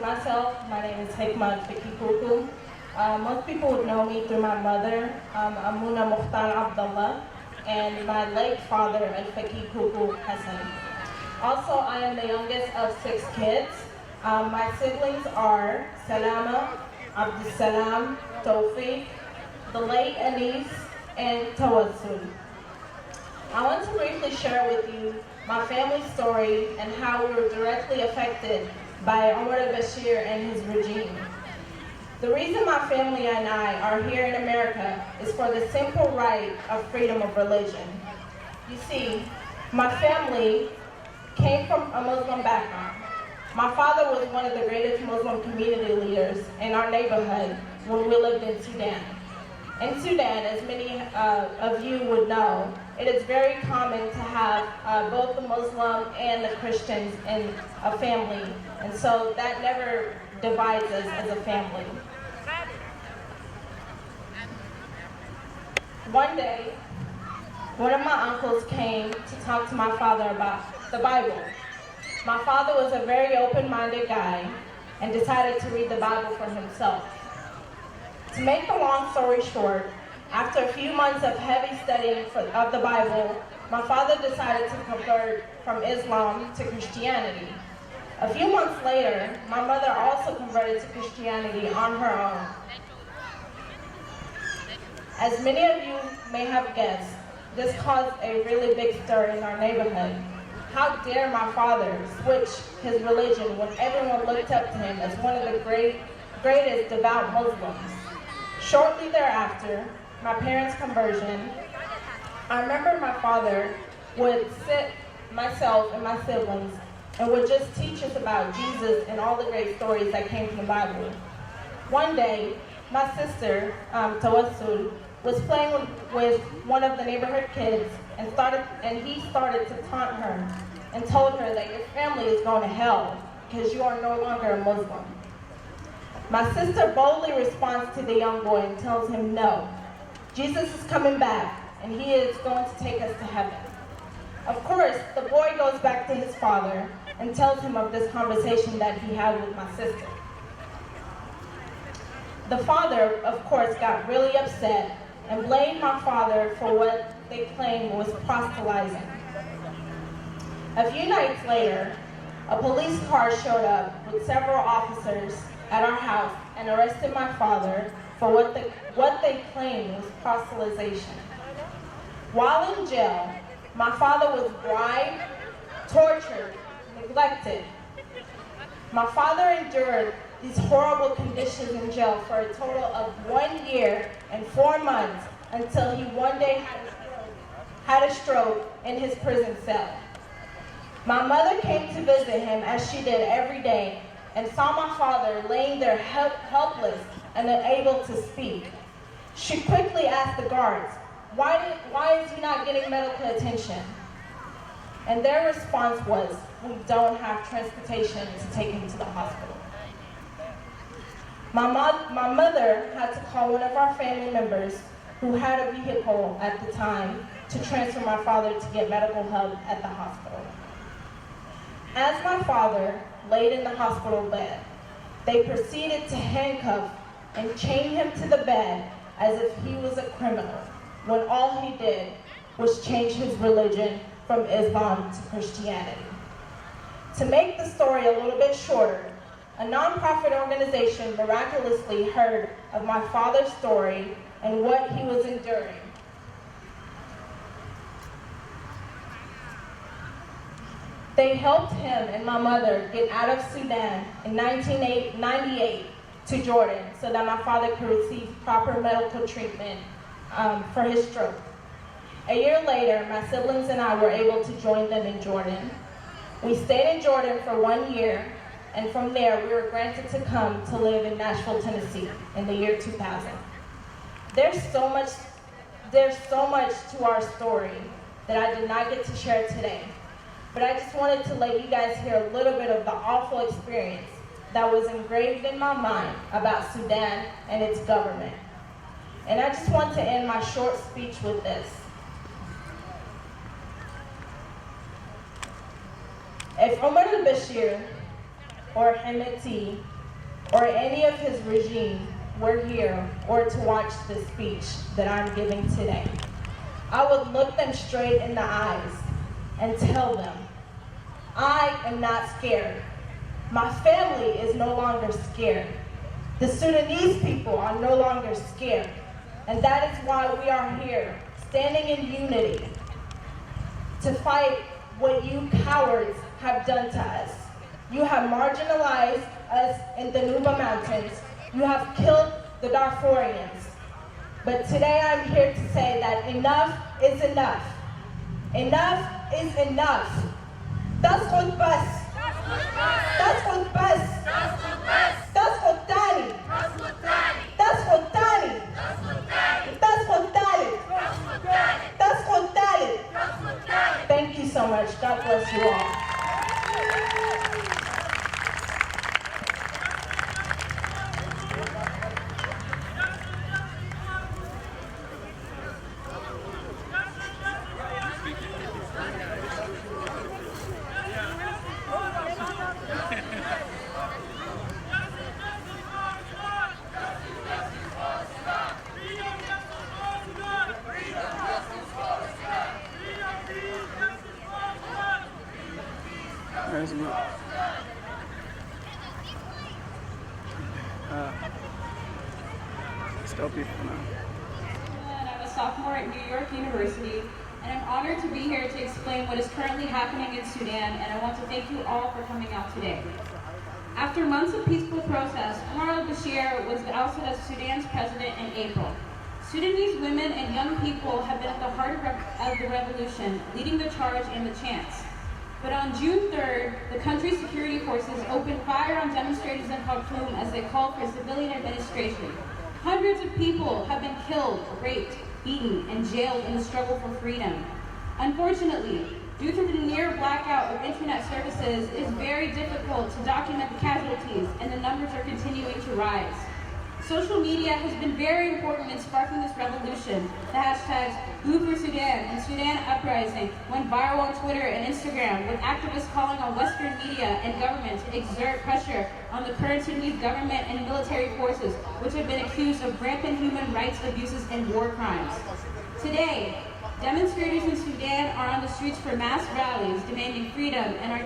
myself, my name is Hikmat Fikikuku. Most people would know me through my mother, Amuna Mukhtar Abdullah, and my late father, Al-Fakikuku Hassan. Also, I am the youngest of 6 kids. My siblings are Salama, Abdussalam, Tawfiq, the late Anis, and Tawassul. I want to briefly share with you my family story and how we were directly affected by Omar al-Bashir and his regime. The reason my family and I are here in America is for the simple right of freedom of religion. You see, my family came from a Muslim background. My father was one of the greatest Muslim community leaders in our neighborhood when we lived in Sudan. In Sudan, as many of you would know, it is very common to have both the Muslim and the Christians in a family, and so that never divides us as a family. One day, one of my uncles came to talk to my father about the Bible. My father was a very open-minded guy and decided to read the Bible for himself. To make the long story short, after a few months of heavy studying of the Bible, my father decided to convert from Islam to Christianity. A few months later, my mother also converted to Christianity on her own. As many of you may have guessed, this caused a really big stir in our neighborhood. How dare my father switch his religion when everyone looked up to him as one of the greatest devout Muslims? Shortly thereafter, my parents' conversion, I remember my father would sit myself and my siblings and would just teach us about Jesus and all the great stories that came from the Bible. One day, my sister, Tawassul, was playing with one of the neighborhood kids and he started to taunt her and told her that your family is going to hell because you are no longer a Muslim. My sister boldly responds to the young boy and tells him no. Jesus is coming back and he is going to take us to heaven. Of course, the boy goes back to his father and tells him of this conversation that he had with my sister. The father, of course, got really upset and blamed my father for what they claimed was proselytizing. A few nights later, a police car showed up with several officers at our house and arrested my father for what they claimed was proselytization. While in jail, my father was bribed, tortured, neglected. My father endured these horrible conditions in jail for a total of 1 year and 4 months until he one day had a stroke in his prison cell. My mother came to visit him as she did every day and saw my father laying there helpless and unable to speak. She quickly asked the guards, why is he not getting medical attention? And their response was, we don't have transportation to take him to the hospital. My mother had to call one of our family members who had a vehicle at the time to transfer my father to get medical help at the hospital. As my father laid in the hospital bed, they proceeded to handcuff and chain him to the bed as if he was a criminal, when all he did was change his religion from Islam to Christianity. To make the story a little bit shorter, a nonprofit organization miraculously heard of my father's story and what he was enduring. They helped him and my mother get out of Sudan in 1998 to Jordan so that my father could receive proper medical treatment for his stroke. A year later, my siblings and I were able to join them in Jordan. We stayed in Jordan for 1 year, and from there we were granted to come to live in Nashville, Tennessee in the year 2000. There's so much to our story that I did not get to share today. But I just wanted to let you guys hear a little bit of the awful experience that was engraved in my mind about Sudan and its government. And I just want to end my short speech with this. If Omar al-Bashir or Hemeti or any of his regime were here or to watch the speech that I'm giving today, I would look them straight in the eyes and tell them, I am not scared. My family is no longer scared. The Sudanese people are no longer scared. And that is why we are here, standing in unity, to fight what you cowards have done to us. You have marginalized us in the Nuba Mountains. You have killed the Darfurians. But today I'm here to say that enough is enough. Enough is enough. Das komt pas. Das komt pas. Das komt tani. Das komt tani. Das komt tani. Das komt tani. Thank you so much. God bless you all. Stop it for now. I'm a sophomore at New York University, and I'm honored to be here to explain what is currently happening in Sudan, and I want to thank you all for coming out today. After months of peaceful protest, Omar al-Bashir was ousted as Sudan's president in April. Sudanese women and young people have been at the heart of the revolution, leading the charge and the chants. But on June 3rd, the country's security forces opened fire on demonstrators in Khartoum as they called for civilian administration. Hundreds of people have been killed, raped, beaten, and jailed in the struggle for freedom. Unfortunately, due to the near blackout of internet services, it is very difficult to document the casualties, and the numbers are continuing to rise. Social media has been very important in sparking this revolution. The hashtags Blue for Sudan and Sudan Uprising went viral on Twitter and Instagram, with activists calling on Western media and government to exert pressure on the current Sudanese government and military forces, which have been accused of rampant human rights abuses and war crimes. Today, demonstrators in Sudan are on the streets for mass rallies demanding freedom, and we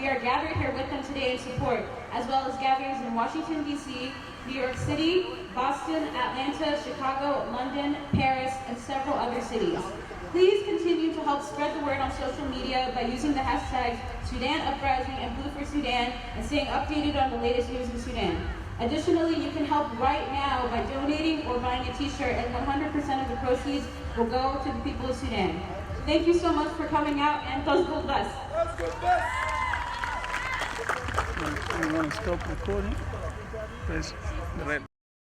are gathered here with them today in support, as well as gatherings in Washington, D.C., New York City, Boston, Atlanta, Chicago, London, Paris, and several other cities. Please continue to help spread the word on social media by using the hashtags Sudan Uprising and Blue for Sudan and staying updated on the latest news in Sudan. Additionally, you can help right now by donating or buying a t-shirt, and 100% of the proceeds will go to the people of Sudan. Thank you so much for coming out, and Tazgul Bas. You want to stop recording? Press the red